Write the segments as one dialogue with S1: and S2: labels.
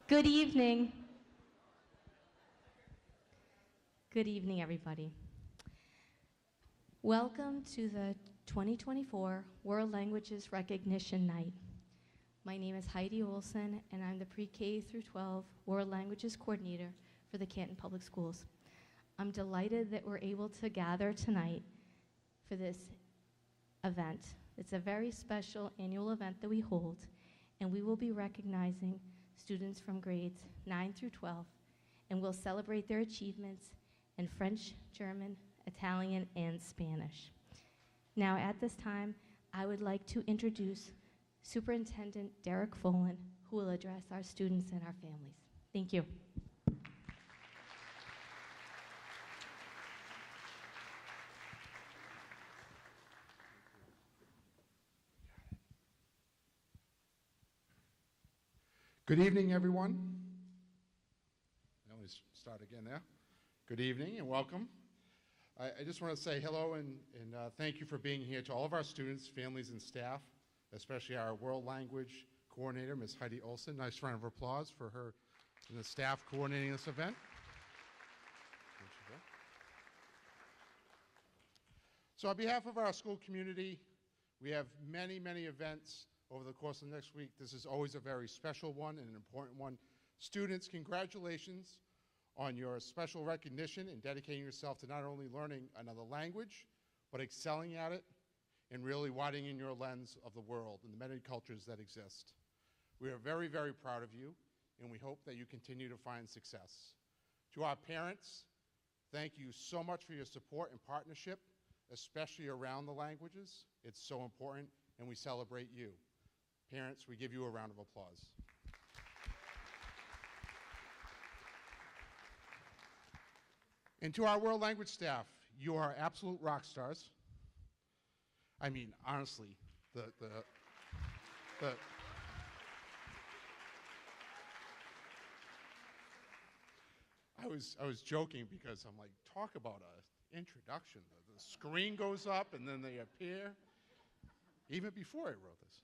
S1: Good evening. Good evening, everybody. Welcome to the 2024 World Languages Recognition Night. My name is Heidi Olson, and I'm the Pre-K through 12 World Languages Coordinator for the Canton Public Schools. I'm delighted that we're able to gather tonight for this event. It's a very special annual event that we hold, and we will be recognizing students from grades 9 through 12, and we'll celebrate their achievements in French, German, Italian, and Spanish. Now, at this time, I would like to introduce Superintendent Derek Folan, who will address our students and our families. Thank you.
S2: Good evening, everyone. Let me start again there. Good evening and welcome. I just want to say hello and thank you for being here to all of our students, families, and staff, especially our World Language Coordinator, Ms. Heidi Olson. Nice round of applause for her and the staff coordinating this event. So on behalf of our school community, we have many, many events over the course of the next week. This is always a very special one and an important one. Students, congratulations on your special recognition and dedicating yourself to not only learning another language, but excelling at it and really widening your lens of the world and the many cultures that exist. We are very, very proud of you, and we hope that you continue to find success. To our parents, thank you so much for your support and partnership, especially around the languages. It's so important, and we celebrate you. Parents, we give you a round of applause. And to our world language staff, you are absolute rock stars. I mean, honestly, I was joking because I'm like, talk about an introduction. The screen goes up and then they appear, even before I wrote this.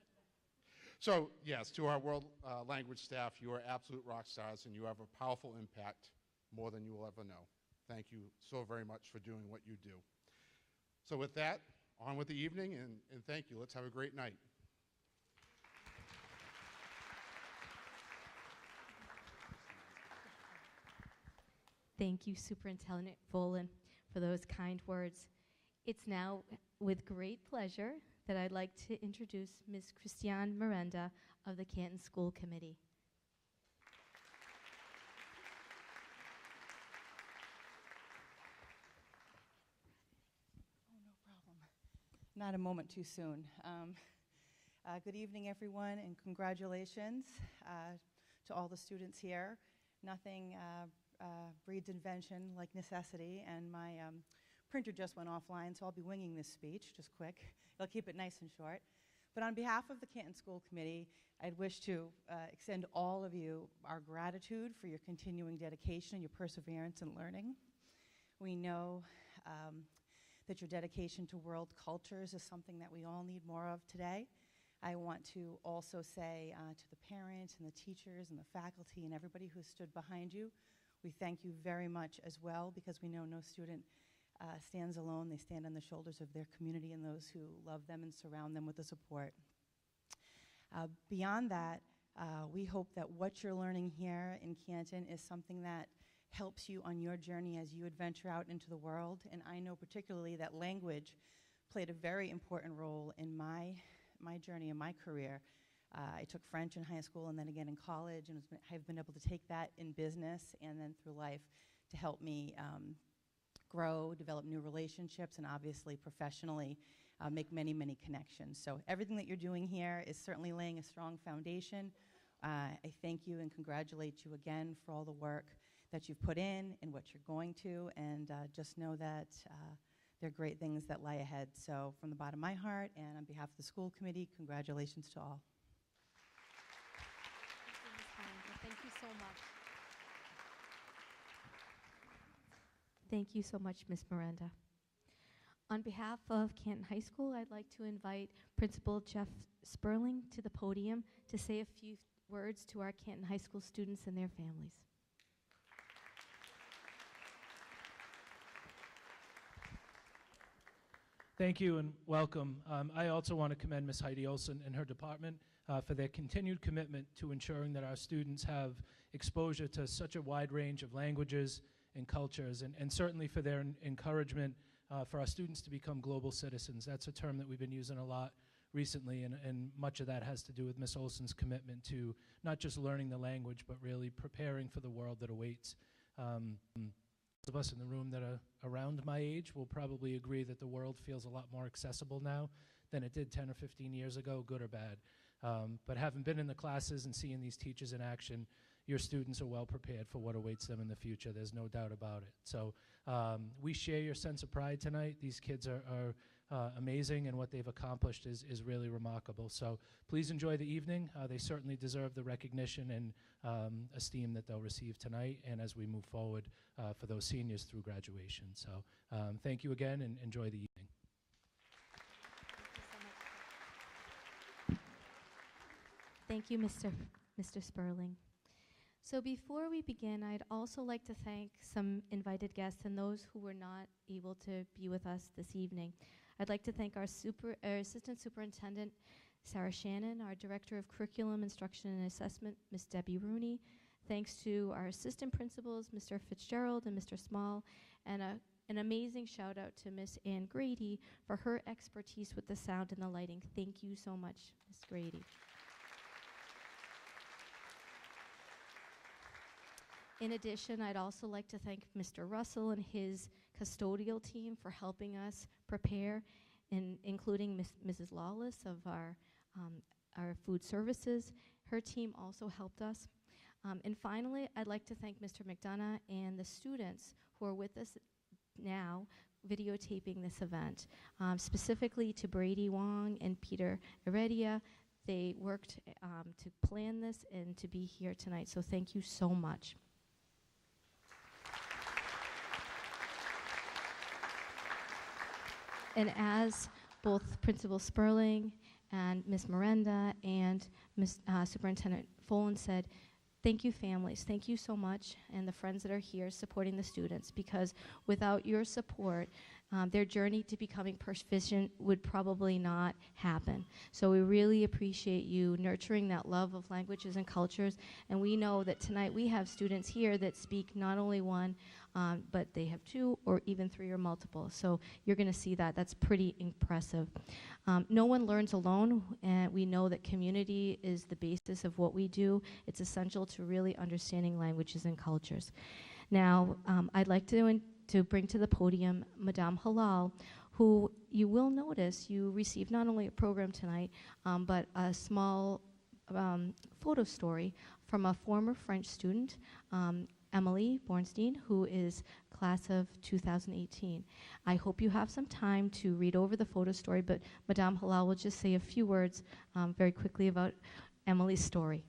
S2: So yes, to our world language staff, you are absolute rock stars and you have a powerful impact more than you will ever know. Thank you so very much for doing what you do. So with that, on with the evening and thank you. Let's have a great night.
S1: Thank you, Superintendent Folan, for those kind words. It's now with great pleasure that I'd like to introduce Ms. Christiane Miranda of the Canton School Committee.
S3: Oh, no problem. Not a moment too soon. Good evening, everyone, and congratulations to all the students here. Nothing breeds invention like necessity, and my printer just went offline, so I'll be winging this speech, just quick. I'll keep it nice and short. But on behalf of the Canton School Committee, I'd wish to extend all of you our gratitude for your continuing dedication and your perseverance in learning. We know that your dedication to world cultures is something that we all need more of today. I want to also say to the parents and the teachers and the faculty and everybody who stood behind you, we thank you very much as well, because we know no student stands alone. They stand on the shoulders of their community and those who love them and surround them with the support. Beyond that, we hope that what you're learning here in Canton is something that helps you on your journey as you adventure out into the world. And I know particularly that language played a very important role in my journey and my career. I took French in high school and then again in college, and I've been able to take that in business and then through life to help me grow, develop new relationships, and obviously professionally make many, many connections. So everything that you're doing here is certainly laying a strong foundation. I thank you and congratulate you again for all the work that you've put in and what you're going to, and just know that there are great things that lie ahead. So from the bottom of my heart and on behalf of the school committee, congratulations to all.
S1: Thank you so much. Thank you so much, Ms. Miranda. On behalf of Canton High School, I'd like to invite Principal Jeff Sperling to the podium to say a few words to our Canton High School students and their families.
S4: Thank you and welcome. I also want to commend Ms. Heidi Olson and her department for their continued commitment to ensuring that our students have exposure to such a wide range of languages and cultures, and certainly for their encouragement for our students to become global citizens. That's a term that we've been using a lot recently, and much of that has to do with Ms. Olson's commitment to not just learning the language, but really preparing for the world that awaits. Those of us in the room that are around my age will probably agree that the world feels a lot more accessible now than it did 10 or 15 years ago, good or bad. But having been in the classes and seeing these teachers in action, your students are well prepared for what awaits them in the future. There's no doubt about it. So we share your sense of pride tonight. These kids are amazing, and what they've accomplished is really remarkable. So please enjoy the evening. They certainly deserve the recognition and esteem that they'll receive tonight and as we move forward for those seniors through graduation. So thank you again, and enjoy the evening.
S1: Thank you, Mr. Sperling. So before we begin, I'd also like to thank some invited guests and those who were not able to be with us this evening. I'd like to thank our Assistant Superintendent, Sarah Shannon, our Director of Curriculum, Instruction, and Assessment, Ms. Debbie Rooney. Thanks to our assistant principals, Mr. Fitzgerald and Mr. Small, and an amazing shout out to Ms. Ann Grady for her expertise with the sound and the lighting. Thank you so much, Ms. Grady. In addition, I'd also like to thank Mr. Russell and his custodial team for helping us prepare, including Mrs. Lawless of our food services. Her team also helped us. And finally, I'd like to thank Mr. McDonough and the students who are with us now videotaping this event, specifically to Brady Wong and Peter Heredia. They worked to plan this and to be here tonight, so thank you so much. And as both Principal Sperling and Ms. Miranda and Ms. Superintendent Folan said, thank you, families. Thank you so much, and the friends that are here supporting the students, because without your support, their journey to becoming proficient would probably not happen. So we really appreciate you nurturing that love of languages and cultures, and we know that tonight we have students here that speak not only one, but they have two or even three or multiple. So you're going to see that. That's pretty impressive. No one learns alone, and we know that community is the basis of what we do. It's essential to really understanding languages and cultures. Now, I'd like to bring to the podium Madame Halal, who you will notice you received not only a program tonight, but a small photo story from a former French student, Emily Bornstein, who is class of 2018. I hope you have some time to read over the photo story, but Madame Halal will just say a few words very quickly about Emily's story.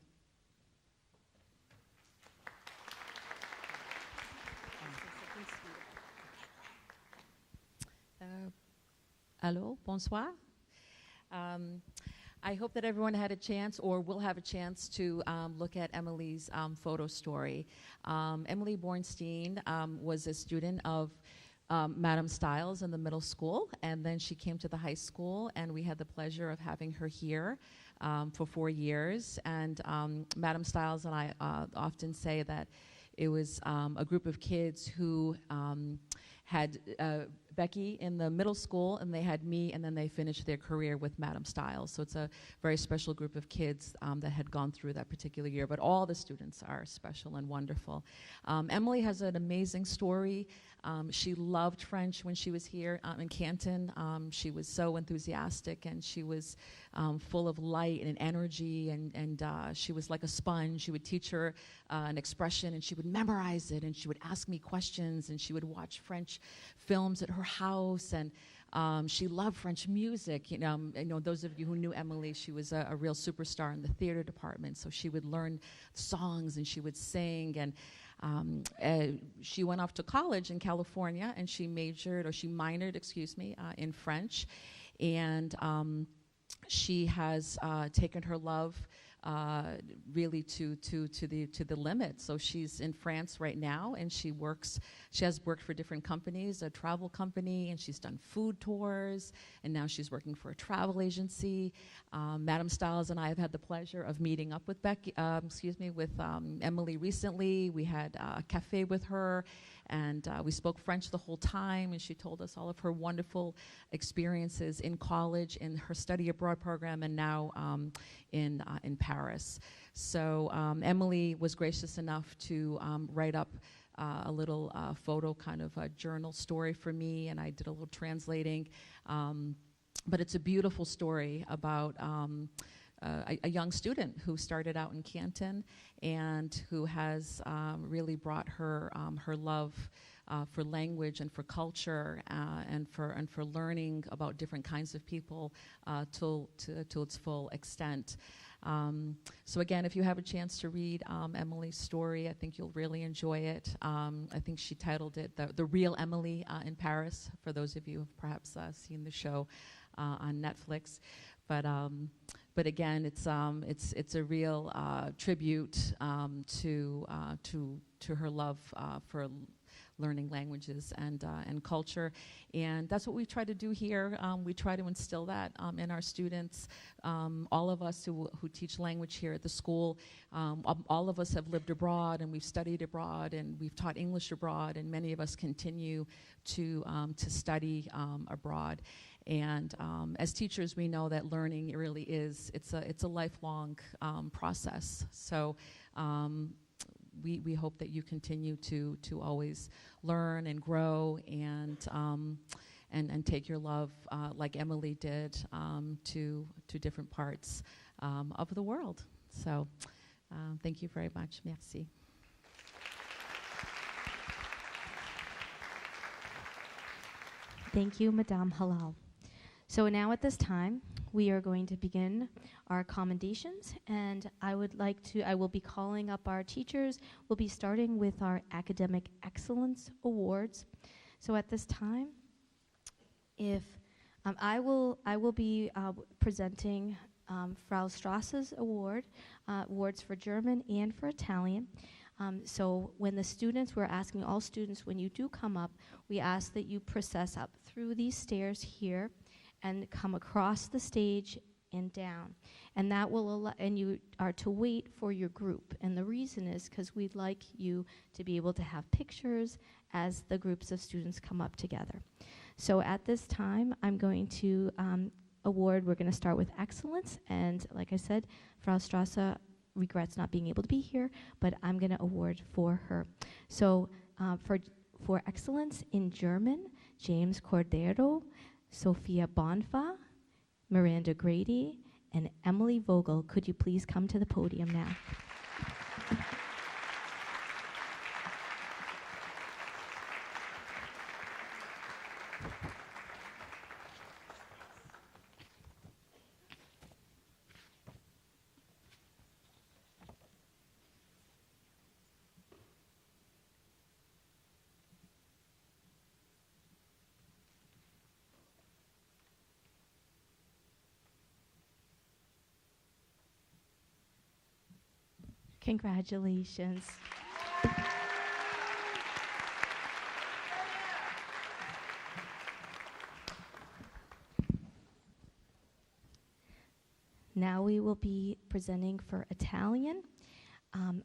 S5: Hello, bonsoir. I hope that everyone had a chance or will have a chance to look at Emily's photo story. Emily Bornstein was a student of Madam Stiles in the middle school, and then she came to the high school, and we had the pleasure of having her here for 4 years. And Madam Stiles and I often say that it was a group of kids who had Becky in the middle school, and they had me, and then they finished their career with Madam Stiles. So it's a very special group of kids that had gone through that particular year, but all the students are special and wonderful. Emily has an amazing story. She loved French when she was here in Canton. She was so enthusiastic, and she was full of light and energy, and she was like a sponge. She would teach her an expression, and she would memorize it, and she would ask me questions, and she would watch French films at her house, and she loved French music. You know, those of you who knew Emily, she was a real superstar in the theater department, so she would learn songs, and she would sing, and she went off to college in California, and she minored, in French, and she has taken her love really to the limit. So she's in France right now, and she has worked for different companies, a travel company, and she's done food tours, and now she's working for a travel agency. Madam Stiles and I have had the pleasure of meeting up with Emily recently. We had a cafe with her, and we spoke French the whole time, and she told us all of her wonderful experiences in college, in her study abroad program, and now in Paris. So Emily was gracious enough to write up a little photo kind of a journal story for me, and I did a little translating. But it's a beautiful story about a young student who started out in Canton and who has really brought her love for language and for culture and for learning about different kinds of people to its full extent. So again, if you have a chance to read Emily's story, I think you'll really enjoy it. I think she titled it The Real Emily in Paris, for those of you who have perhaps seen the show on Netflix. But again, it's a real tribute to her love for learning languages and culture, and that's what we try to do here. We try to instill that in our students. All of us who teach language here at the school, all of us have lived abroad, and we've studied abroad, and we've taught English abroad, and many of us continue to study abroad. And as teachers, we know that learning really it's a lifelong process. So we hope that you continue to always learn and grow and take your love, like Emily did, to different parts of the world. So thank you very much. Merci.
S1: Thank you, Madame Halal. So now at this time, we are going to begin our commendations, and I will be calling up our teachers. We'll be starting with our Academic Excellence Awards. So at this time, if I will be presenting Frau Strasse's awards for German and for Italian. So when the students, we're asking all students, when you do come up, we ask that you process up through these stairs here and come across the stage and down. And that will allow, and you are to wait for your group. And the reason is because we'd like you to be able to have pictures as the groups of students come up together. So at this time, I'm going to we're going to start with excellence. And like I said, Frau Strasse regrets not being able to be here, but I'm going to award for her. So for excellence in German, James Cordero, Sophia Bonfa, Miranda Grady, and Emily Vogel. Could you please come to the podium now? Congratulations. Now we will be presenting for Italian.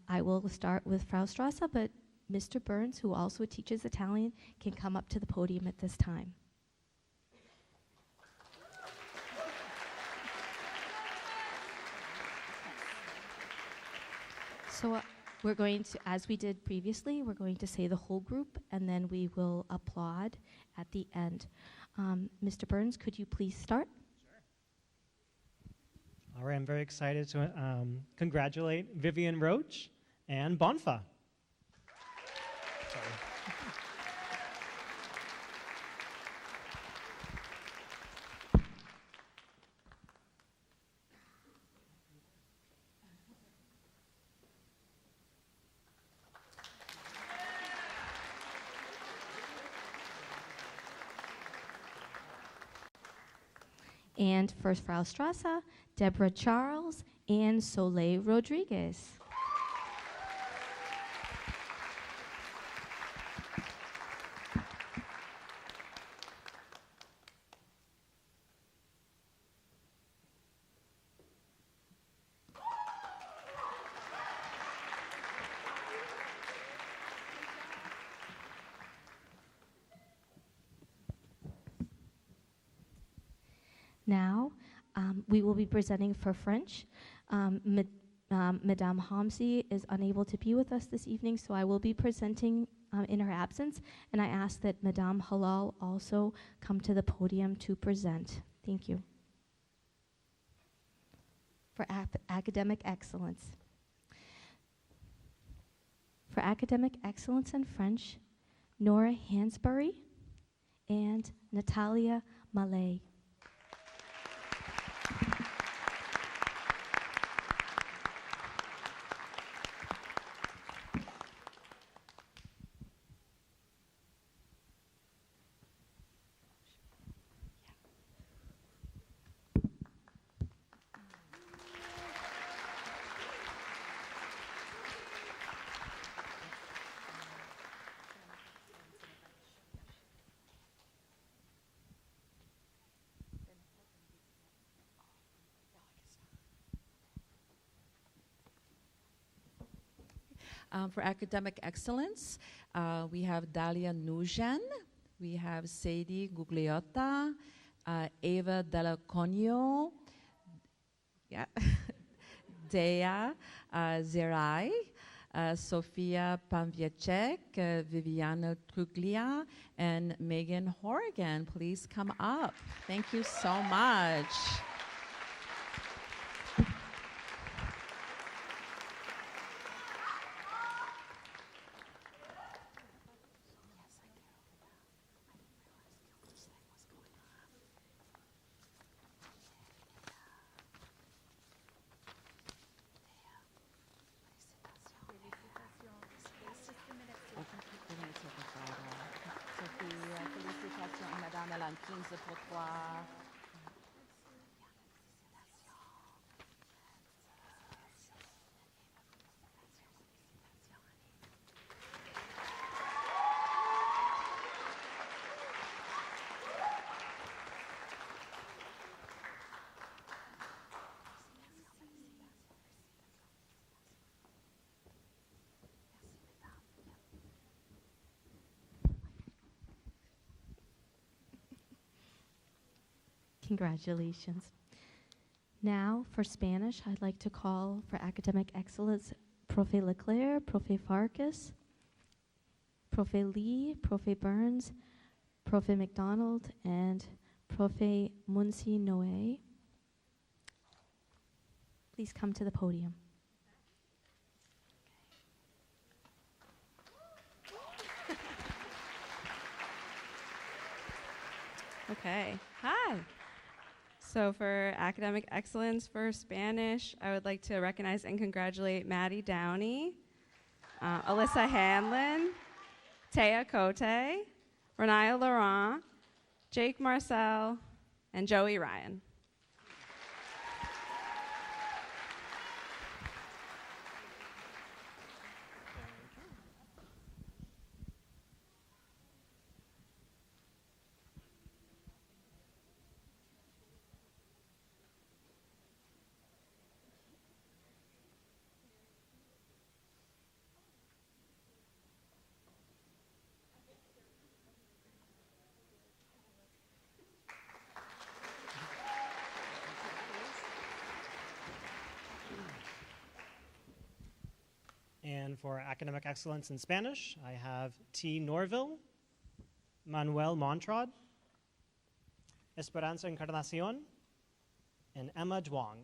S1: I will start with Frau Strasse, but Mr. Burns, who also teaches Italian, can come up to the podium at this time. So we're going to, as we did previously, we're going to say the whole group, and then we will applaud at the end. Mr. Burns, could you please start?
S6: Sure. All right, I'm very excited to congratulate Vivian Roach and Bonfa. Sorry.
S1: And for Frau Strasse, Deborah Charles and Soleil Rodriguez. Now, we will be presenting for French. Madame Hamsi is unable to be with us this evening, so I will be presenting in her absence, and I ask that Madame Halal also come to the podium to present. Thank you. For academic excellence. For academic excellence in French, Nora Hansbury and Natalia Malay.
S5: For academic excellence, we have Dalia Nujan, we have Sadie Gugliotta, Eva Della Conio, yeah, Dea Zerai, Sofia Pamviacek, Viviana Truglia, and Megan Horrigan. Please come up. Thank you so much. Félicitations, Madame, elle a une 15 pour toi.
S1: Congratulations. Now, for Spanish, I'd like to call for academic excellence Profe Leclerc, Profe Farkas, Profe Lee, Profe Burns, Profe McDonald, and Profe Munsi Noe. Please come to the podium.
S7: Okay. Hi. So for academic excellence for Spanish, I would like to recognize and congratulate Maddie Downey, Alyssa Hanlon, Taya Cote, Renaya Laurent, Jake Marcel, and Joey Ryan.
S6: And for academic excellence in Spanish, I have T. Norville, Manuel Montrod, Esperanza Encarnacion, and Emma Duong.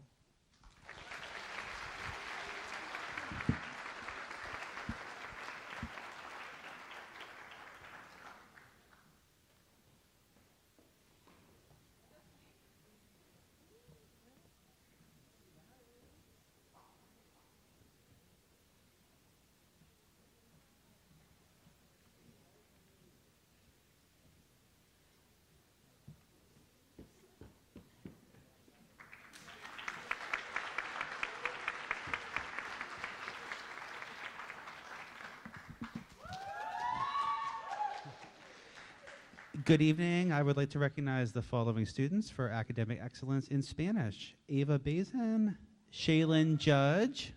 S8: Good evening. I would like to recognize the following students for academic excellence in Spanish. Ava Bazin, Shaylin Judge,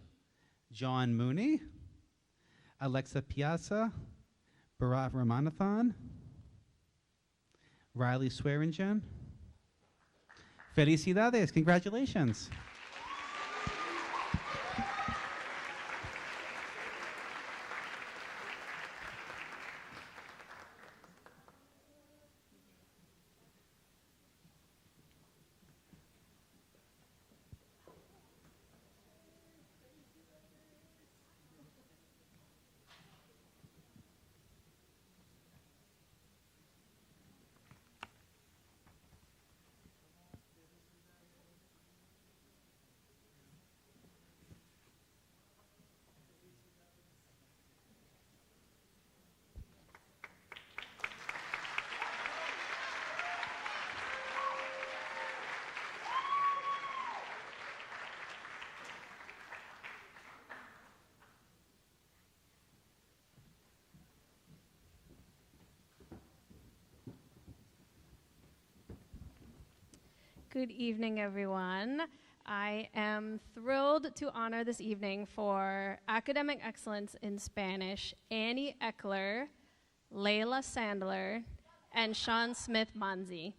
S8: John Mooney, Alexa Piazza, Bharat Ramanathan, Riley Swearingen. Felicidades. Congratulations.
S9: Good evening, everyone. I am thrilled to honor this evening for academic excellence in Spanish, Annie Eckler, Layla Sandler, and Sean Smith-Manzi.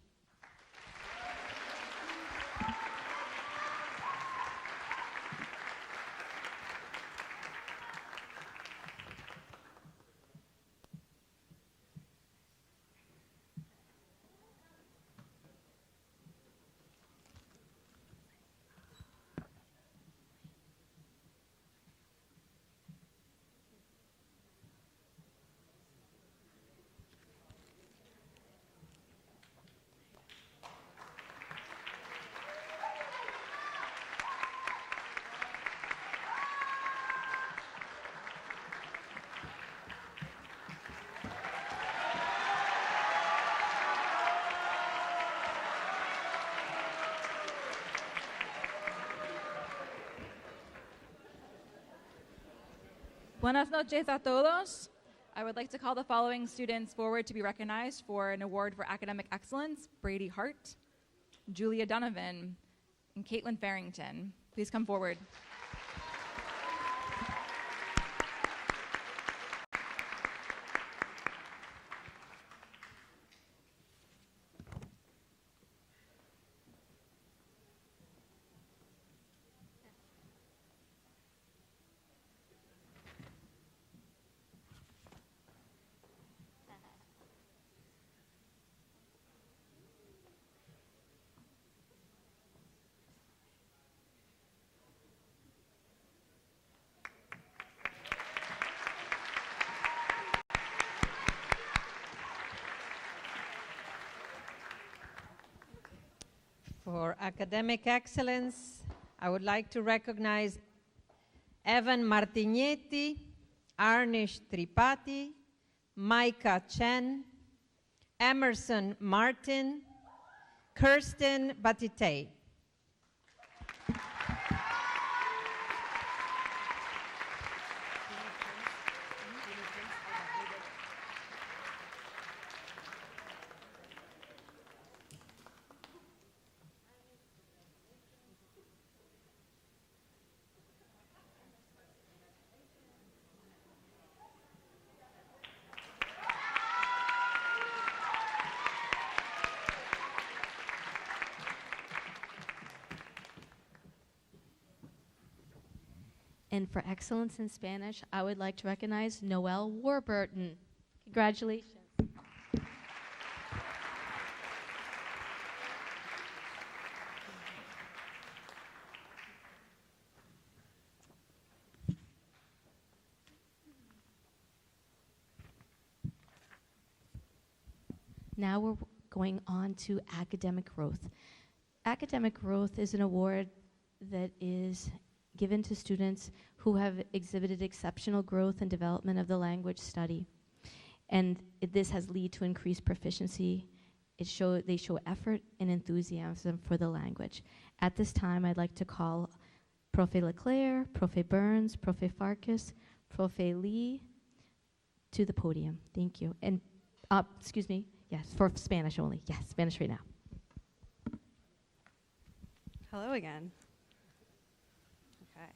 S10: Buenas noches a todos. I would like to call the following students forward to be recognized for an award for academic excellence: Brady Hart, Julia Donovan, and Caitlin Farrington. Please come forward.
S11: For academic excellence, I would like to recognize Evan Martignetti, Arnish Tripathi, Micah Chen, Emerson Martin, Kirsten Batite.
S1: And for excellence in Spanish, I would like to recognize Noelle Warburton. Congratulations. Now we're going on to academic growth. Academic growth is an award that is given to students who have exhibited exceptional growth and development of the language study. And this has led to increased proficiency. They show effort and enthusiasm for the language. At this time, I'd like to call Profe Leclerc, Profe Burns, Profe Farkas, Profe Lee to the podium. Thank you. And excuse me, Yes, for Spanish only. Yes, Spanish right now.
S7: Hello again. Okay.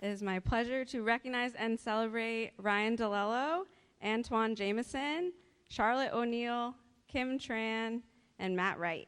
S7: It is my pleasure to recognize and celebrate Ryan DeLello, Antoine Jameson, Charlotte O'Neill, Kim Tran, and Matt Wright.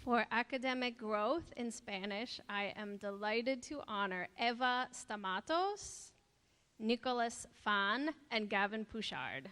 S9: For academic growth in Spanish, I am delighted to honor Eva Stamatos, Nicholas Fan, and Gavin Pouchard.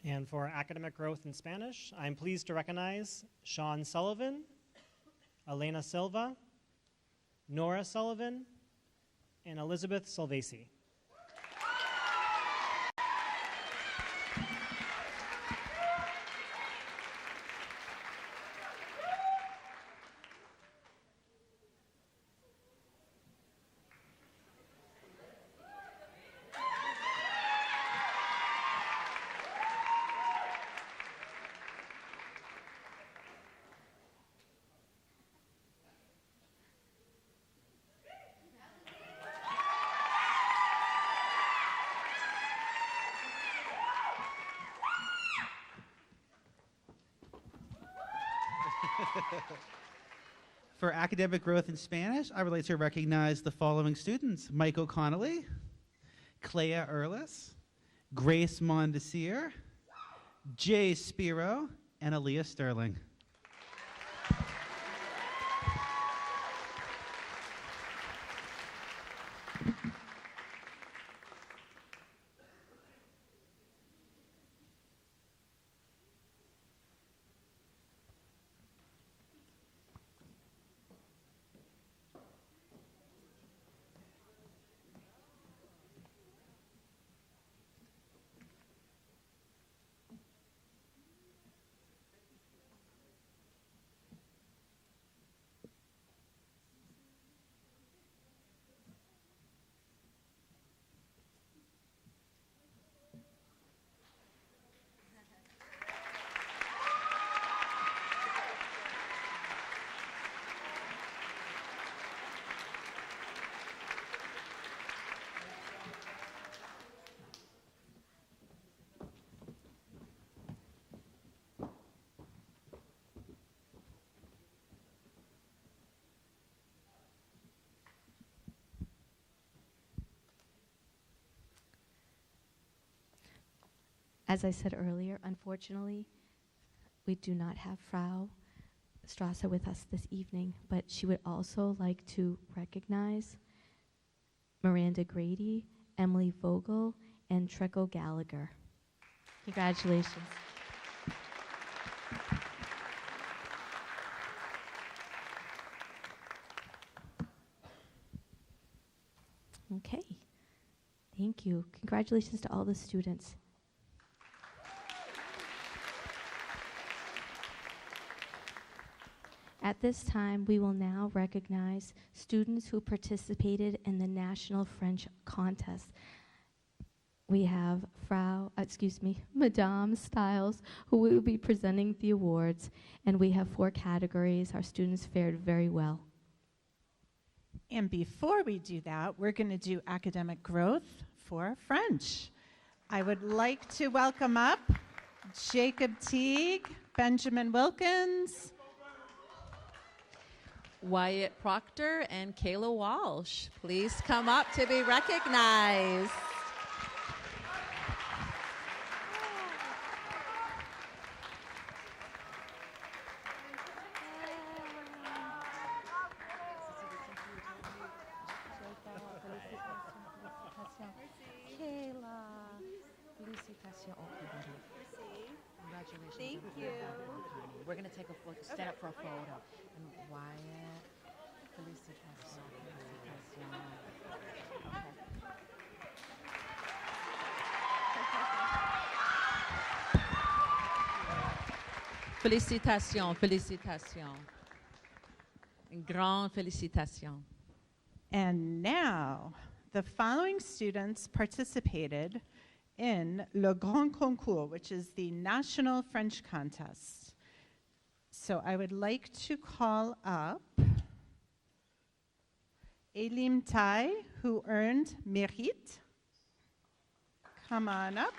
S6: And for academic growth in Spanish, I'm pleased to recognize Sean Sullivan, Elena Silva, Nora Sullivan, and Elizabeth Silvasi.
S8: For academic growth in Spanish, I would like to recognize the following students: Michael Connolly, Clea Erlis, Grace Mondesir, Jay Spiro, and Aaliyah Sterling.
S1: As I said earlier, unfortunately, we do not have Frau Strasser with us this evening, but she would also like to recognize Miranda Grady, Emily Vogel, and Treco Gallagher. Congratulations. Okay, thank you. Congratulations to all the students. At this time, we will now recognize students who participated in the National French Contest. We have Madame Stiles, who will be presenting the awards, and we have 4 categories. Our students fared very well.
S12: And before we do that, we're going to do academic growth for French. I would like to welcome up Jacob Teague, Benjamin Wilkins,
S5: Wyatt Proctor and Kayla Walsh, please come up to be recognized.
S7: Thank you.
S5: We're going to take a stand up for a photo. And Wyatt, felicitations. Félicitations, félicitations. Une grande félicitation.
S12: and now the following students participated in Le Grand Concours, which is the National French Contest. So I would like to call up Elim Tai, who earned Mérite. Come on up.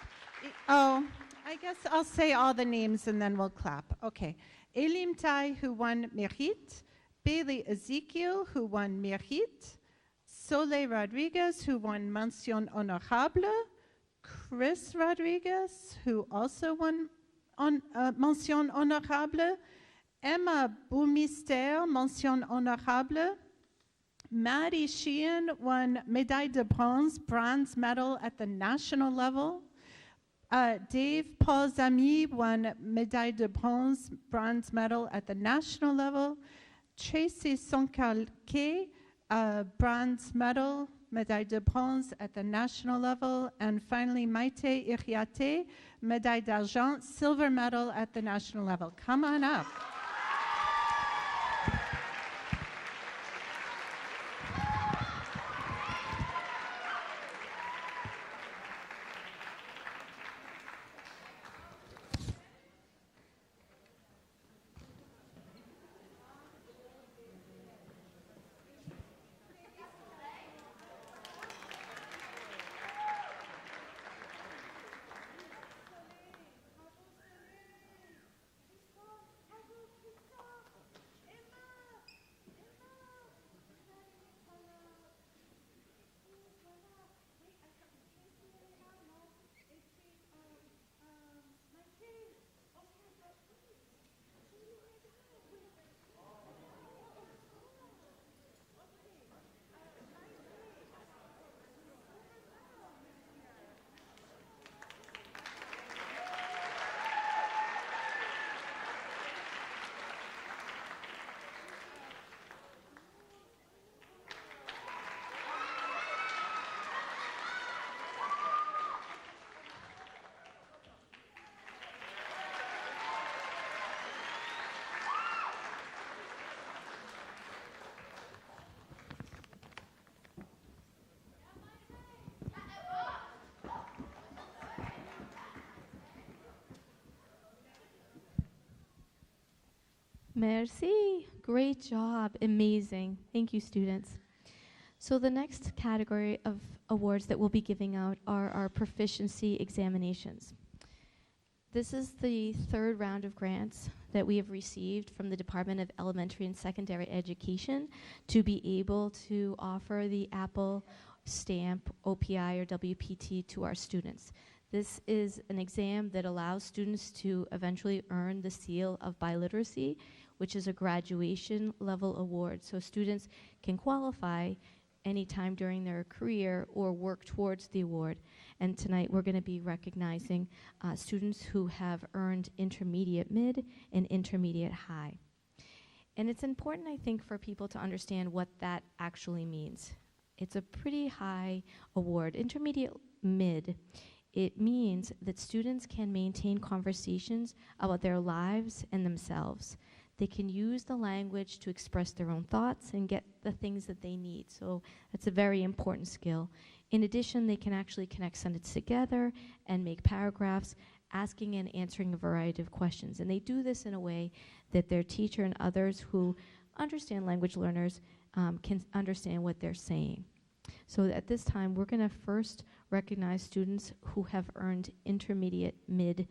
S12: Oh, I guess I'll say all the names and then we'll clap. Okay. Elim Tai, who won Mérite. Bailey Ezekiel, who won Mérite. Soleil Rodriguez, who won Mention Honorable. Chris Rodriguez, who also won Mention Honorable. Emma Boumister, Mention Honorable. Maddie Sheehan won Médaille de bronze medal at the national level. Dave Paul Zamy won Médaille de bronze medal at the national level. Tracy Sonkalke, bronze medal, Médaille de bronze at the national level. And finally, Maite Iriate, Médaille d'argent, silver medal at the national level. Come on up.
S1: Merci. Great job. Amazing. Thank you, students. So the next category of awards that we'll be giving out are our proficiency examinations. This is the third round of grants that we have received from the Department of Elementary and Secondary Education to be able to offer the Apple Stamp, OPI, or WPT to our students. This is an exam that allows students to eventually earn the seal of biliteracy, which is a graduation level award. So students can qualify anytime during their career or work towards the award. And tonight we're going to be recognizing students who have earned intermediate mid and intermediate high. And it's important, I think, for people to understand what that actually means. It's a pretty high award. Intermediate mid, it means that students can maintain conversations about their lives and themselves. They can use the language to express their own thoughts and get the things that they need. So that's a very important skill. In addition, they can actually connect sentences together and make paragraphs, asking and answering a variety of questions. And they do this in a way that their teacher and others who understand language learners can understand what they're saying. So at this time, we're going to first recognize students who have earned intermediate mid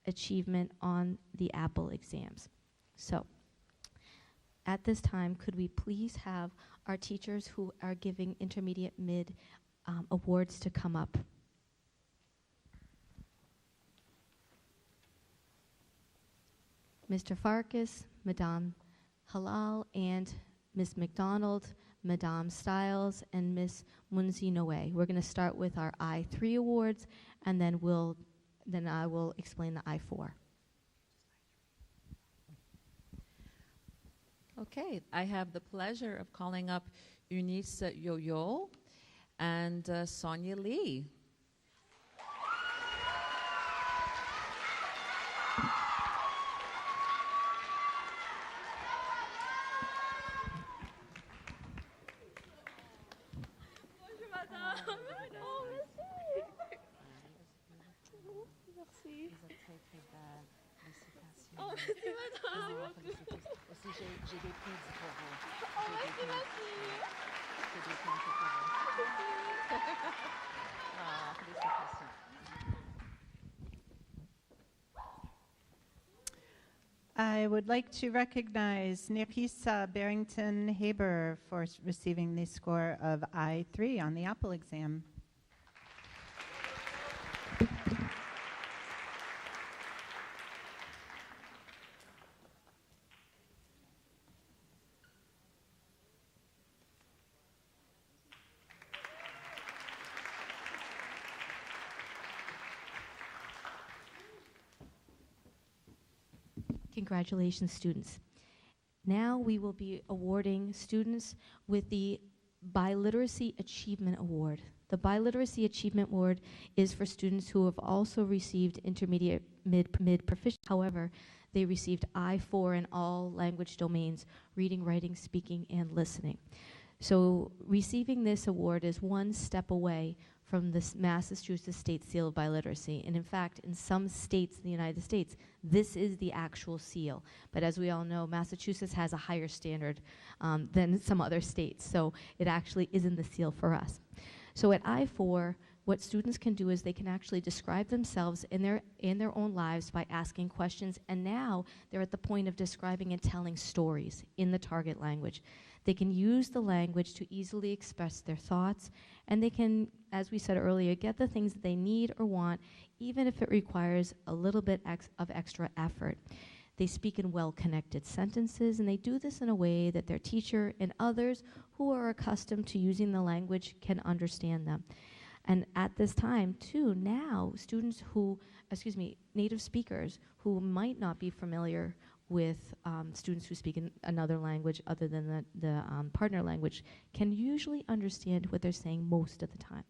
S1: achievement on the Apple exams. So at this time, could we please have our teachers who are giving intermediate mid awards to come up? Mr. Farkas, Madame Halal, and Ms. McDonald, Madame Stiles, and Ms. Munzi Noe. We're going to start with our I3 awards, and then I will explain the I4.
S5: Okay, I have the pleasure of calling up Eunice Yo-Yo and Sonia Lee.
S7: Bonjour madame. Oh, merci. Merci. Oh, merci madame.
S5: Aussi, j'ai des pins pour vous.
S7: Oh, merci, merci.
S5: J'ai des pins pour vous. Ah, félicitations.
S12: I would like to recognize Nerissa Barrington Haber for receiving the score of I3 on the Apple exam.
S1: Congratulations, students. Now we will be awarding students with the Biliteracy Achievement Award. The Biliteracy Achievement Award is for students who have also received intermediate mid proficient. However, they received I4 in all language domains: reading, writing, speaking, and listening. So receiving this award is one step away from the Massachusetts State Seal of Biliteracy. And in fact, in some states in the United States, this is the actual seal. But as we all know, Massachusetts has a higher standard than some other states. So it actually isn't the seal for us. So at I4, what students can do is they can actually describe themselves in their own lives by asking questions. And now they're at the point of describing and telling stories in the target language. They can use the language to easily express their thoughts, and they can, as we said earlier, get the things that they need or want, even if it requires a little bit of extra effort. They speak in well-connected sentences, and they do this in a way that their teacher and others who are accustomed to using the language can understand them. And at this time, too, now, students who, native speakers who might not be familiar with students who speak in another language other than the partner language can usually understand what they're saying most of the time.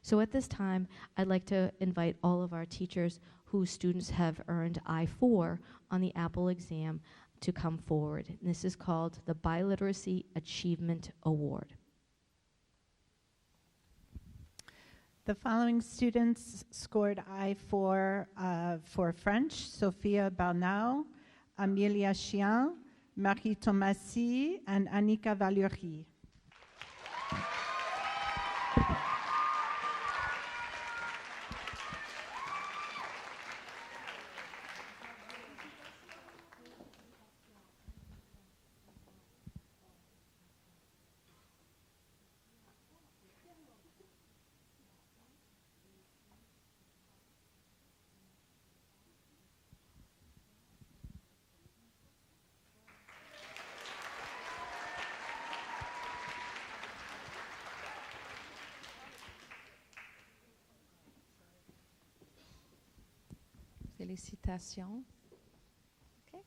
S1: So at this time, I'd like to invite all of our teachers whose students have earned I4 on the Apple exam to come forward. And this is called the Biliteracy Achievement Award.
S12: The following students scored I4 for French: Sophia Barnau, Amelia Chien, Marie Thomasy, and Annika Valéry.
S5: Félicitations. Okay.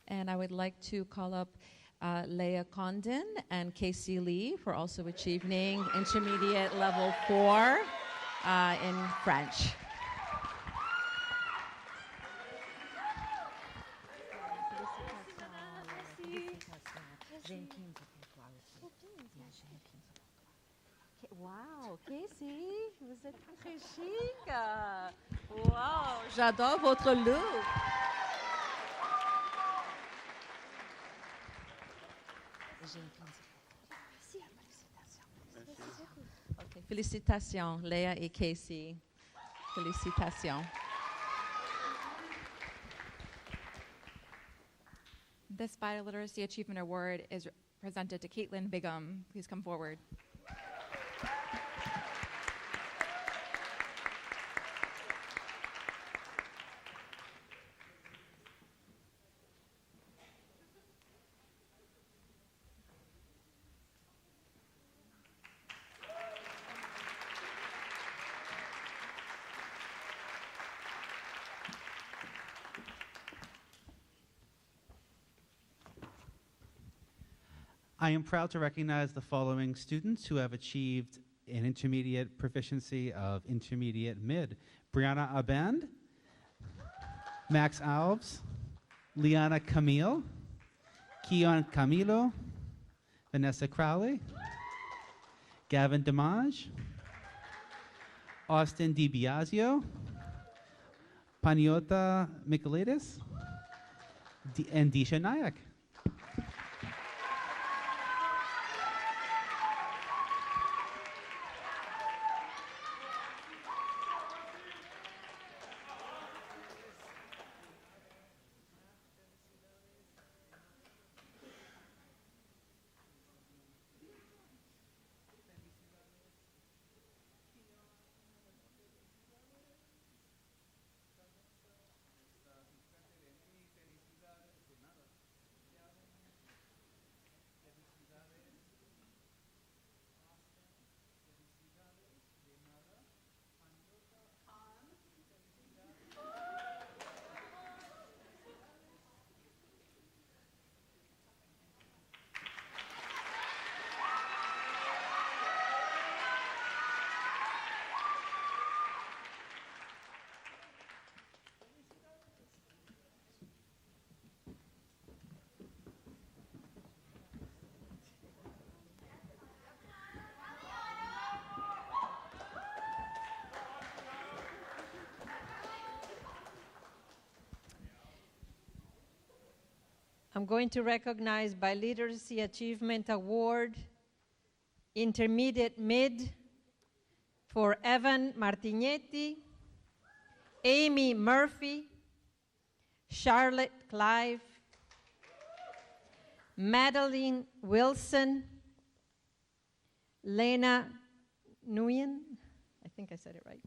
S5: And I would like to call up Leah Condon and Casey Lee for also achieving intermediate level 4 in French. Wow, Casey, vous êtes très chic. Wow, j'adore votre look. Ok, félicitations, Léa et Casey. Félicitations.
S10: This Bioliteracy Achievement Award is presented to Caitlin Bigham. Please come forward.
S8: I am proud to recognize the following students who have achieved an intermediate proficiency of intermediate mid. Brianna Abend, Max Alves, Liana Camille, Keon Camilo, Vanessa Crowley, Gavin Damage, Austin DiBiasio, Paniota Michaelides, and Disha Nayak.
S11: I'm going to recognize Biliteracy Achievement Award, Intermediate Mid, for Evan Martignetti, Amy Murphy, Charlotte Clive, Madeline Wilson, Lena Nguyen, I think I said it right,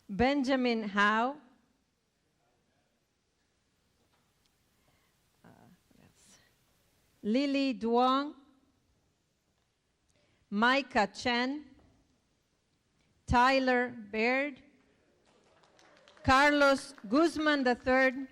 S11: Benjamin Howe, Lily Duong, Micah Chen, Tyler Baird, Carlos Guzman III,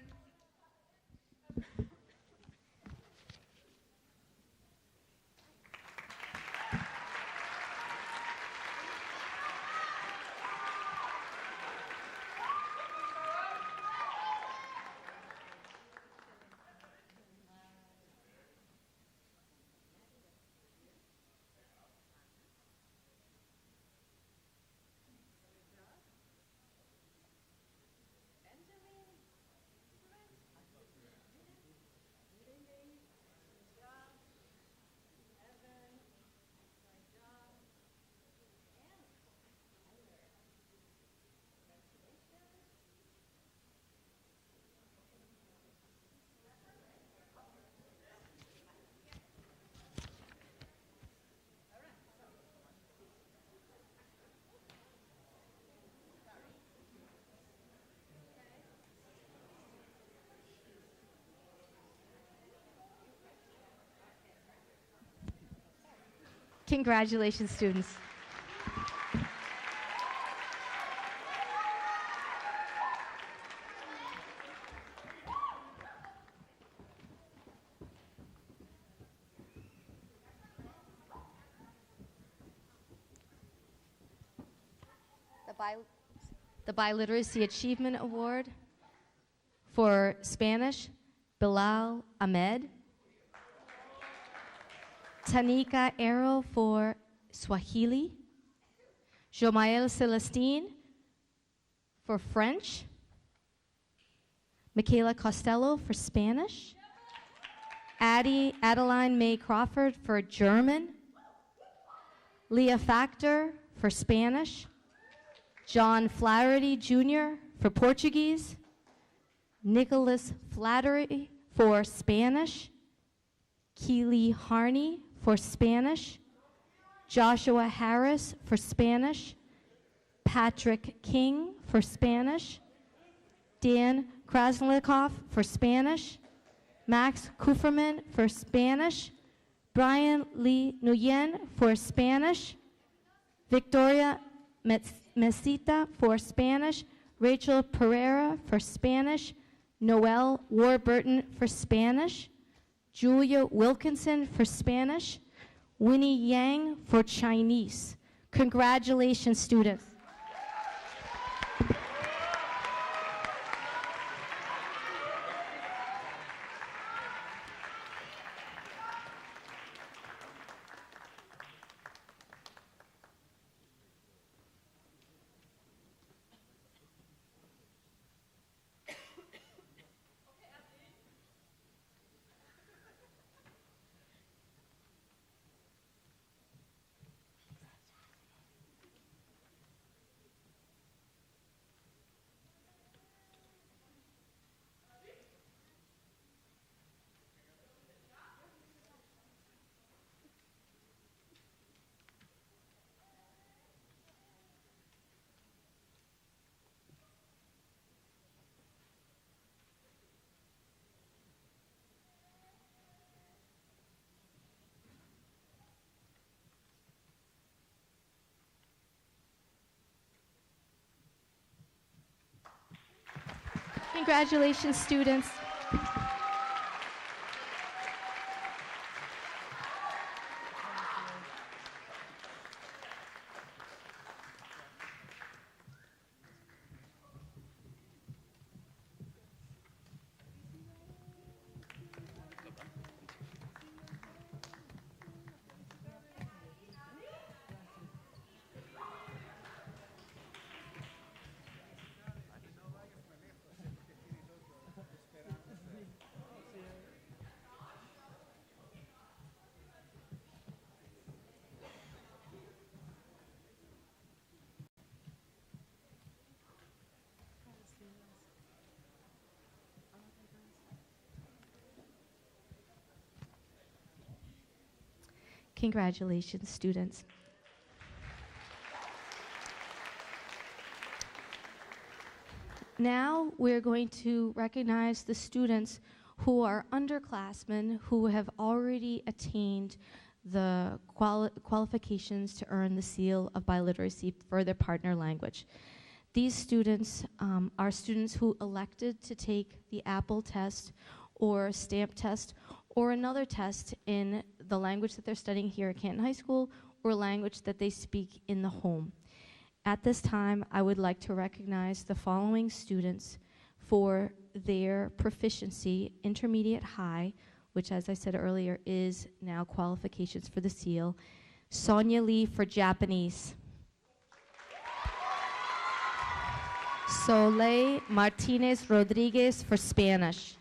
S1: Congratulations, students. The Biliteracy Achievement Award for Spanish, Bilal Ahmed. Tanika Arrow for Swahili, Jomael Celestine for French, Michaela Costello for Spanish, Adeline May Crawford for German, Leah Factor for Spanish, John Flaherty Jr. for Portuguese, Nicholas Flattery for Spanish, Keely Harney for Spanish, Joshua Harris for Spanish, Patrick King for Spanish, Dan Krasnikoff for Spanish, Max Kuferman for Spanish, Brian Lee Nguyen for Spanish, Victoria Mesita for Spanish, Rachel Pereira for Spanish, Noelle Warburton for Spanish, Julia Wilkinson for Spanish, Winnie Yang for Chinese. Congratulations, students. Congratulations, students. Congratulations, students. Now we're going to recognize the students who are underclassmen who have already attained the qualifications to earn the seal of biliteracy for their partner language. These students are students who elected to take the Apple test or stamp test or another test in the language that they're studying here at Canton High School or language that they speak in the home. At this time, I would like to recognize the following students for their proficiency, intermediate high, which as I said earlier is now qualifications for the seal. Sonia Lee for Japanese. Soleil Martinez Rodriguez for Spanish.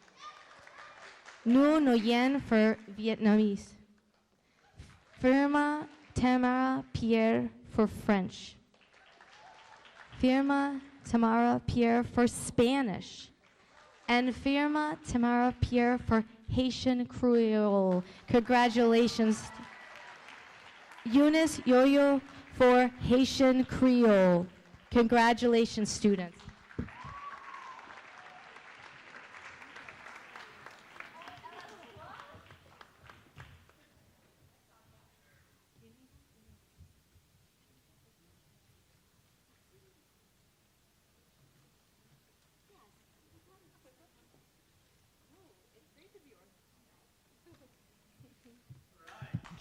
S1: Nu Nguyen for Vietnamese. Firma Tamara Pierre for French. Firma Tamara Pierre for Spanish. And Firma Tamara Pierre for Haitian Creole. Congratulations. Eunice Yoyo for Haitian Creole. Congratulations, students.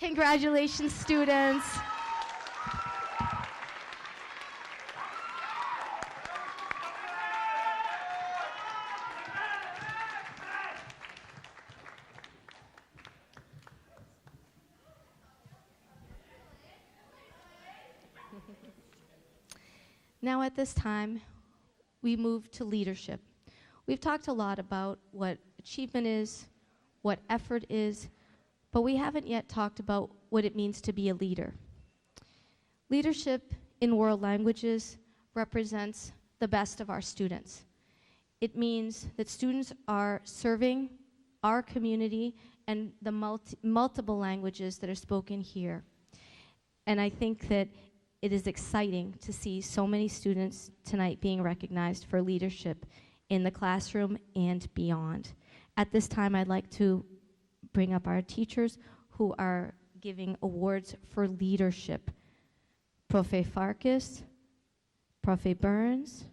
S1: Congratulations, students. Now at this time, we move to leadership. We've talked a lot about what achievement is, what effort is, but we haven't yet talked about what it means to be a leader. Leadership in world languages represents the best of our students. It means that students are serving our community and the multiple languages that are spoken here. And I think that it is exciting to see so many students tonight being recognized for leadership in the classroom and beyond. At this time, I'd like to bring up our teachers who are giving awards for leadership. Profe Farkas, Profe Burns,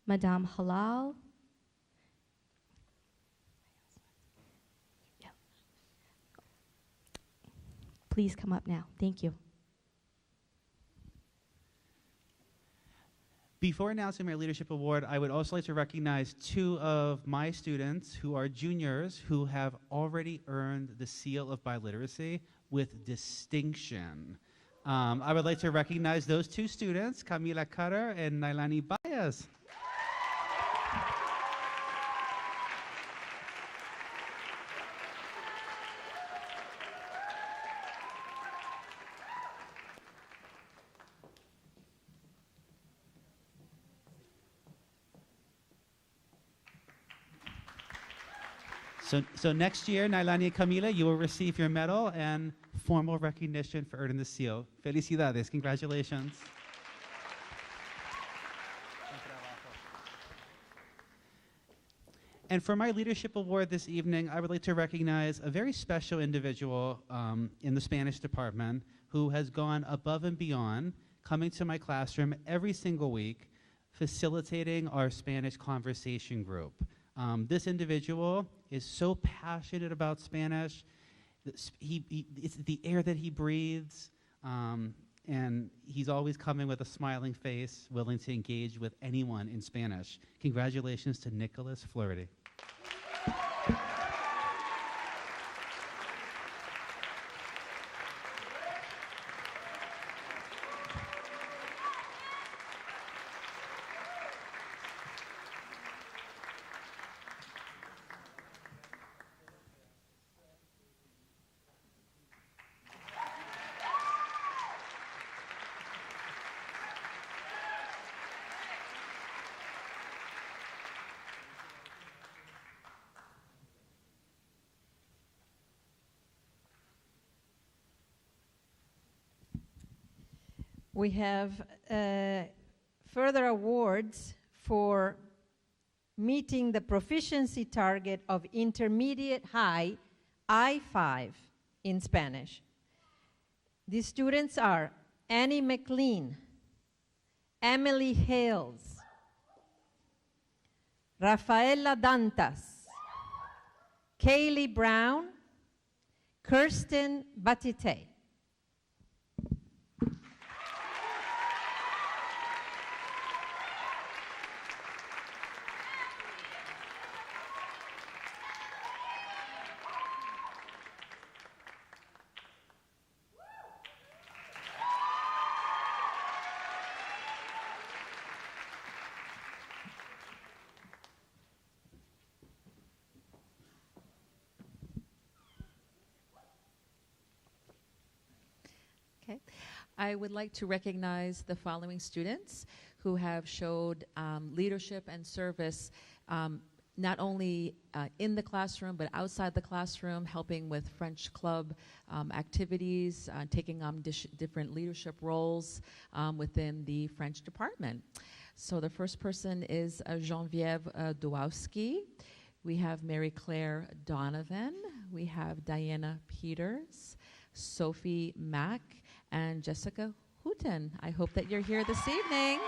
S1: Madame Halal. Yeah. Please come up now. Thank you.
S8: Before announcing my leadership award, I would also like to recognize two of my students who are juniors who have already earned the seal of biliteracy with distinction. I would like to recognize those two students, Camila Cutter and Nailani Baez. So next year, Nailani and Camila, you will receive your medal and formal recognition for earning the seal. Felicidades, congratulations. And for my leadership award this evening, I would like to recognize a very special individual in the Spanish department who has gone above and beyond, coming to my classroom every single week, facilitating our Spanish conversation group. This individual is so passionate about Spanish. It's the air that he breathes, and he's always coming with a smiling face, willing to engage with anyone in Spanish. Congratulations to Nicholas Flaherty.
S11: We have further awards for meeting the proficiency target of intermediate high I-5 in Spanish. These students are Annie McLean, Emily Hales, Rafaela Dantas, Kaylee Brown, Kirsten Batite.
S5: I would like to recognize the following students who have showed leadership and service not only in the classroom but outside the classroom, helping with French club activities, taking on different leadership roles within the French department. So the first person is Geneviève Dwowski. We have Mary Claire Donovan. We have Diana Peters, Sophie Mack, and Jessica Houghton. I hope that you're here this evening.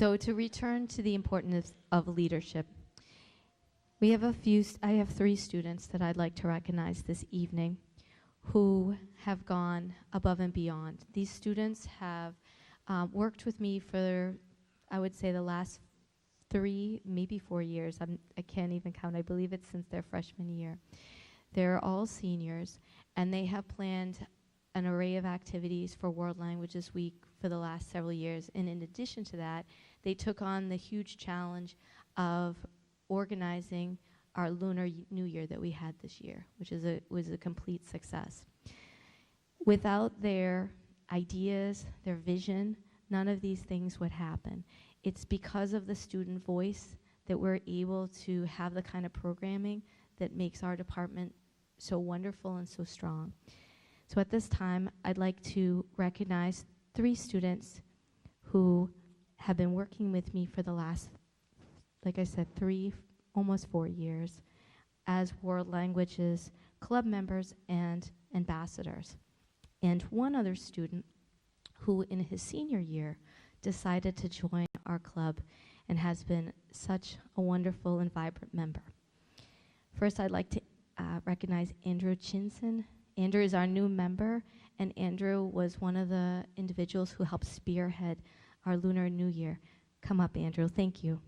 S1: So to return to the importance of leadership, I have 3 students that I'd like to recognize this evening who have gone above and beyond. These students have worked with me for, I would say, the last 3, maybe 4 years. I can't even count. I believe it's since their freshman year. They're all seniors, and they have planned an array of activities for World Languages Week for the last several years. And in addition to that, they took on the huge challenge of organizing our Lunar New Year that we had this year, which was a complete success. Without their ideas, their vision, none of these things would happen. It's because of the student voice that we're able to have the kind of programming that makes our department so wonderful and so strong. So at this time, I'd like to recognize 3 students who have been working with me for the last, like I said, 3, almost 4 years as World Languages Club members and ambassadors. And one other student who in his senior year decided to join our club and has been such a wonderful and vibrant member. First, I'd like to recognize Andrew Chinson. Andrew is our new member, and Andrew was one of the individuals who helped spearhead our Lunar New Year. Come up, Andrew. Thank you.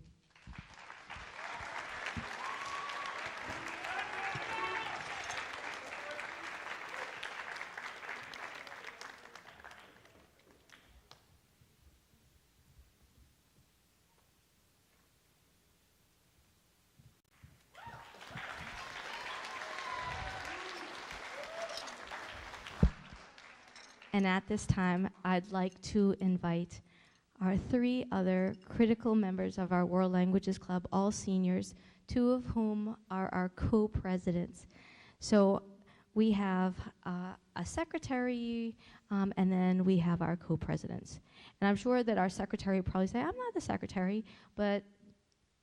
S1: And at this time, I'd like to invite our 3 other critical members of our World Languages Club, all seniors, 2 of whom are our co-presidents. So we have a secretary, and then we have our co-presidents. And I'm sure that our secretary would probably say, I'm not the secretary, but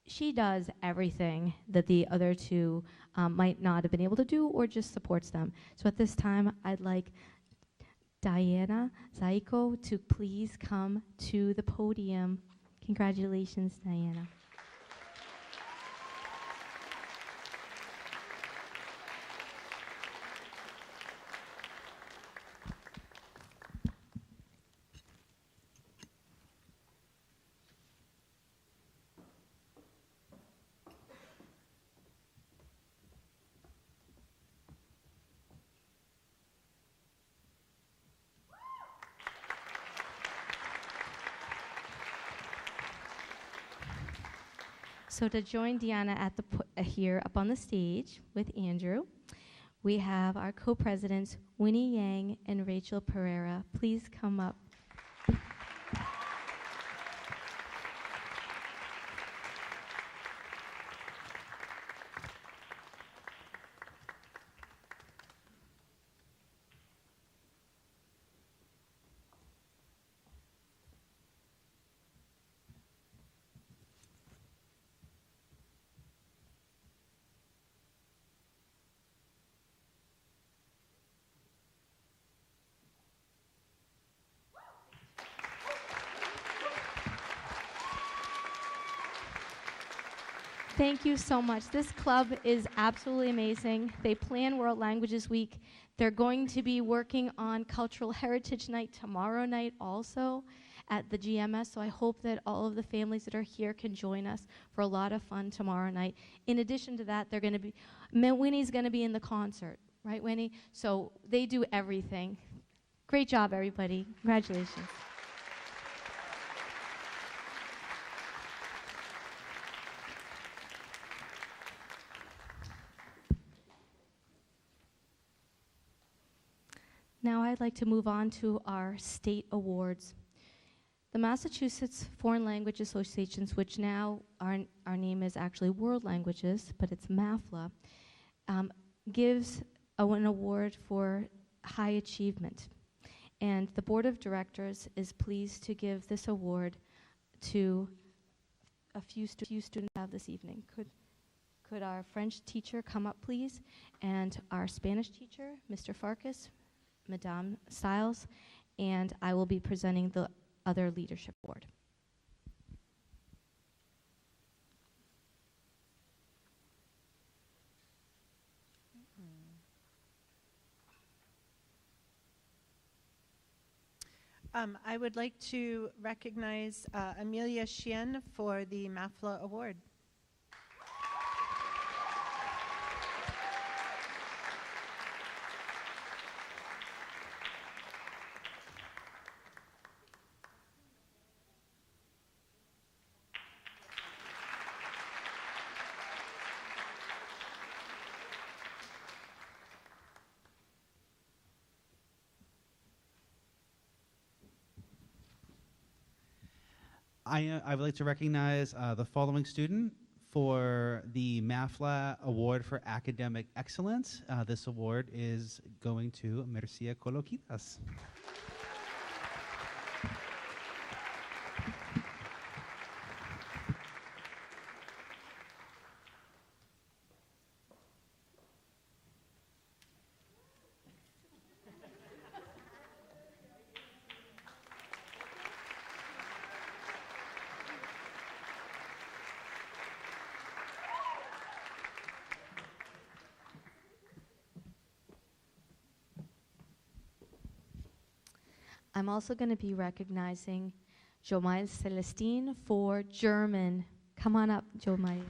S1: she does everything that the other 2 might not have been able to do or just supports them. So at this time, I'd like Diana Zaiko to please come to the podium. Congratulations, Diana. So to join Deanna at the here up on the stage with Andrew, we have our co-presidents, Winnie Yang and Rachel Pereira. Please come up. Thank you so much. This club is absolutely amazing. They plan World Languages Week. They're going to be working on Cultural Heritage Night tomorrow night also at the GMS, so I hope that all of the families that are here can join us for a lot of fun tomorrow night. In addition to that, they're going to be, Winnie's going to be in the concert, right, Winnie? So they do everything. Great job, everybody. Congratulations. Now I'd like to move on to our state awards. The Massachusetts Foreign Language Associations, which now our name is actually World Languages, but it's MAFLA, gives an award for high achievement. And the board of directors is pleased to give this award to a few students have this evening. Could our French teacher come up, please? And our Spanish teacher, Mr. Farkas, Madame Stiles, and I will be presenting the other leadership award.
S12: I would like to recognize Amelia Chien for the MAFLA Award.
S8: I would like to recognize the following student for the MAFLA Award for Academic Excellence. This award is going to Mercia Coloquitas.
S1: I'm also going to be recognizing Jomail Celestine for German. Come on up, Jomail.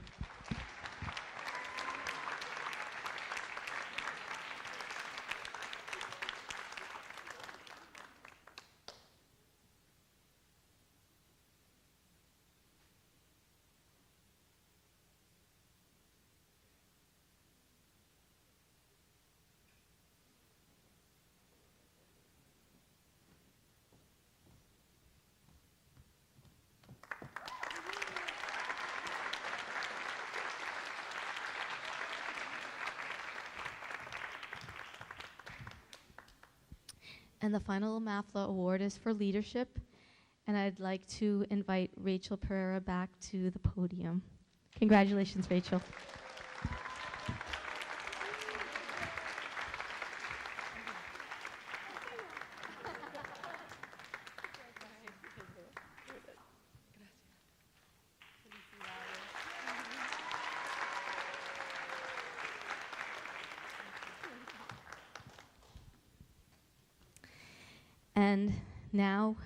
S1: And the final MAFLA award is for leadership. And I'd like to invite Rachel Pereira back to the podium. Congratulations, Rachel. And now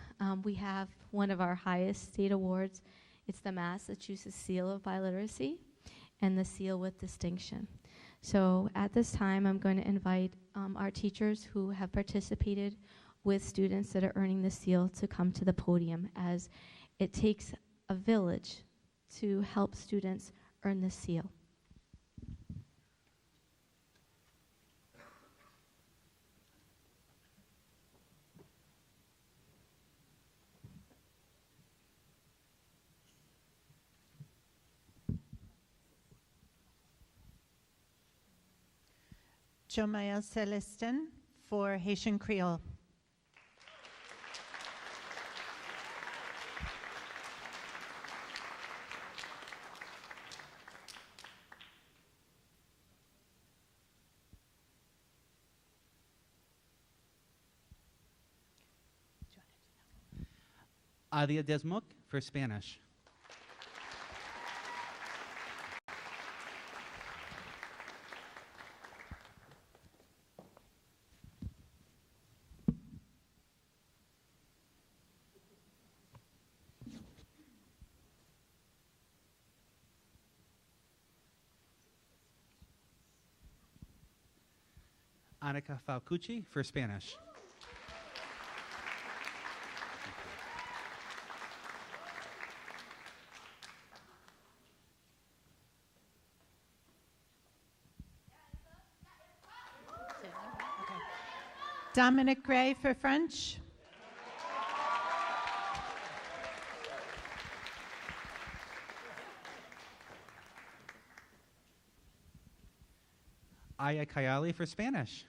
S1: we have one of our highest state awards. It's the Massachusetts Seal of Biliteracy and the Seal with Distinction. So at this time, I'm going to invite our teachers who have participated with students that are earning the seal to come to the podium, as it takes a village to help students earn the seal.
S12: Jomail Celestin for Haitian Creole.
S8: Adia Desmok for Spanish. Annika Falcucci for Spanish.
S12: Dominic Gray for French.
S8: Aya Kayali for Spanish.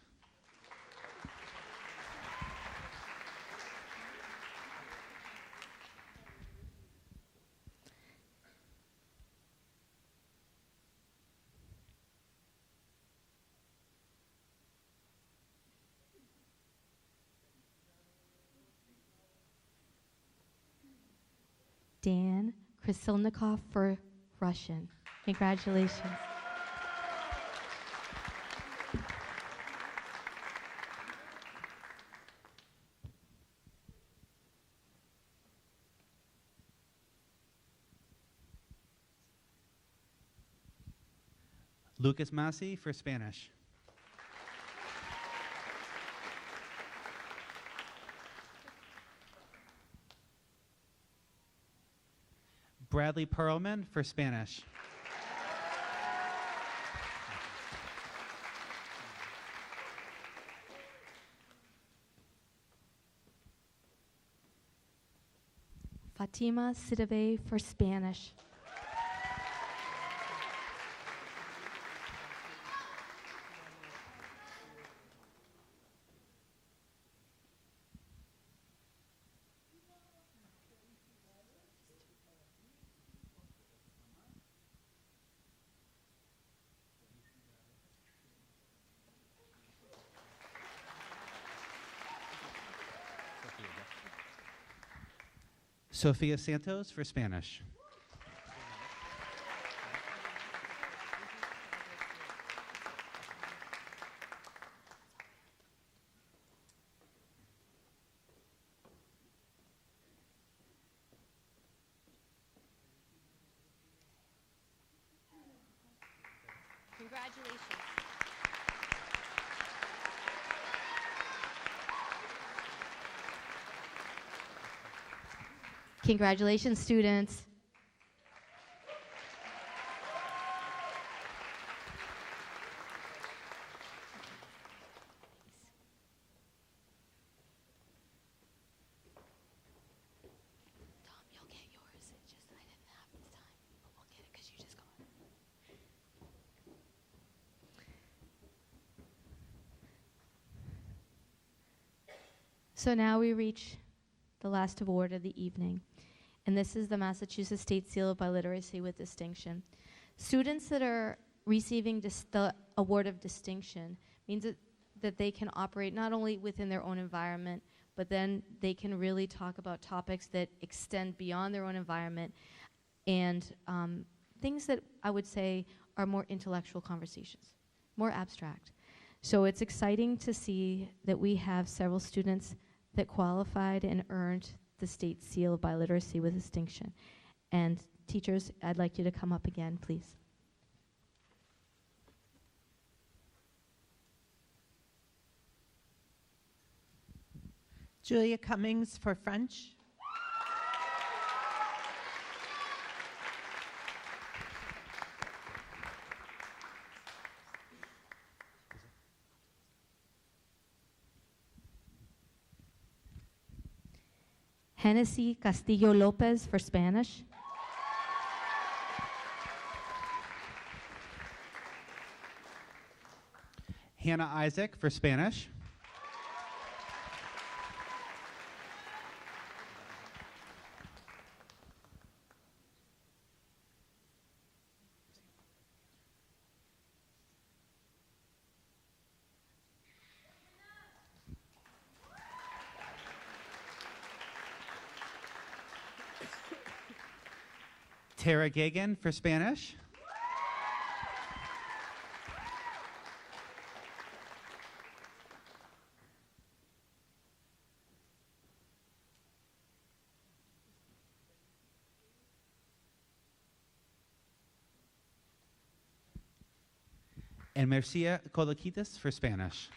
S1: Dan Krasilnikov for Russian. Congratulations.
S8: Lucas Massey for Spanish. Bradley Perlman for Spanish.
S1: Fatima Sidibe for Spanish.
S8: Sofia Santos for Spanish.
S1: Congratulations. Congratulations, students. Tom, you'll get yours. It's just I didn't have this time, but we'll get it because you just got it. So now we reach the last award of the evening, and this is the Massachusetts State Seal of Biliteracy with Distinction. Students that are receiving the award of distinction means that they can operate not only within their own environment, but then they can really talk about topics that extend beyond their own environment and things that I would say are more intellectual conversations, more abstract. So it's exciting to see that we have several students that qualified and earned the State Seal of Biliteracy with Distinction. And teachers, I'd like you to come up again, please.
S12: Julia Cummings for French.
S1: Hennessy Castillo Lopez for Spanish.
S8: Hannah Isaac for Spanish. Tara Gagan for Spanish. And Mercia Colaquitas for Spanish.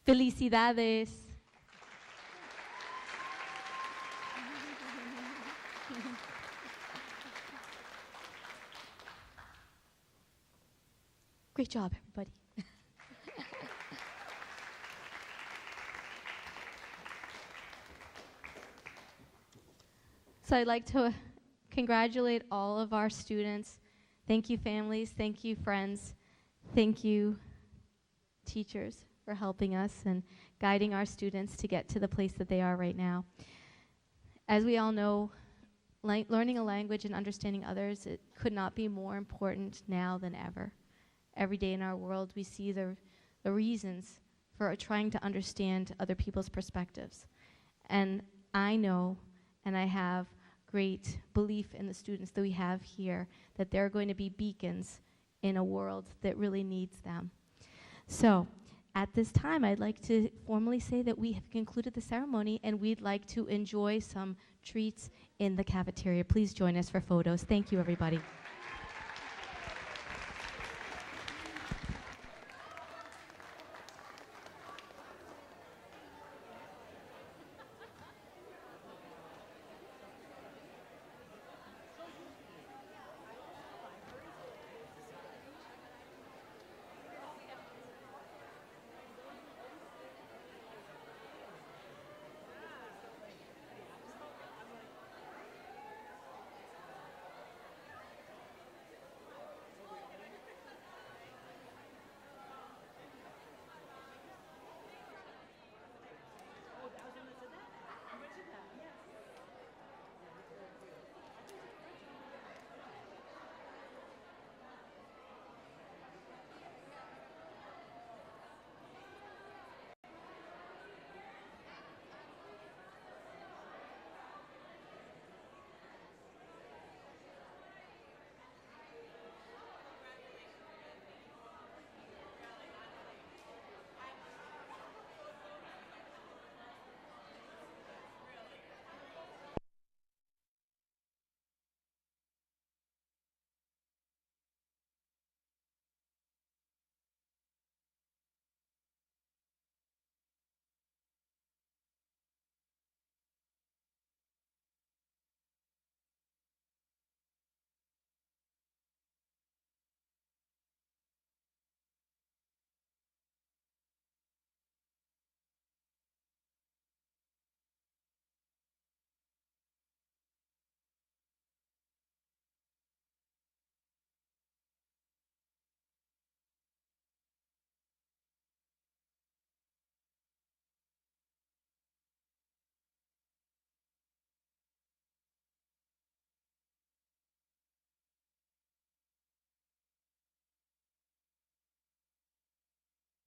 S1: Felicidades. Great job, everybody. So I'd like to congratulate all of our students. Thank you, families. Thank you, friends. Thank you, teachers, for helping us and guiding our students to get to the place that they are right now. As we all know, learning a language and understanding others, it could not be more important now than ever. Every day in our world, we see the reasons for trying to understand other people's perspectives. And I know, and I have great belief in the students that we have here, that they're going to be beacons in a world that really needs them. So, at this time, I'd like to formally say that we have concluded the ceremony and we'd like to enjoy some treats in the cafeteria. Please join us for photos. Thank you, everybody.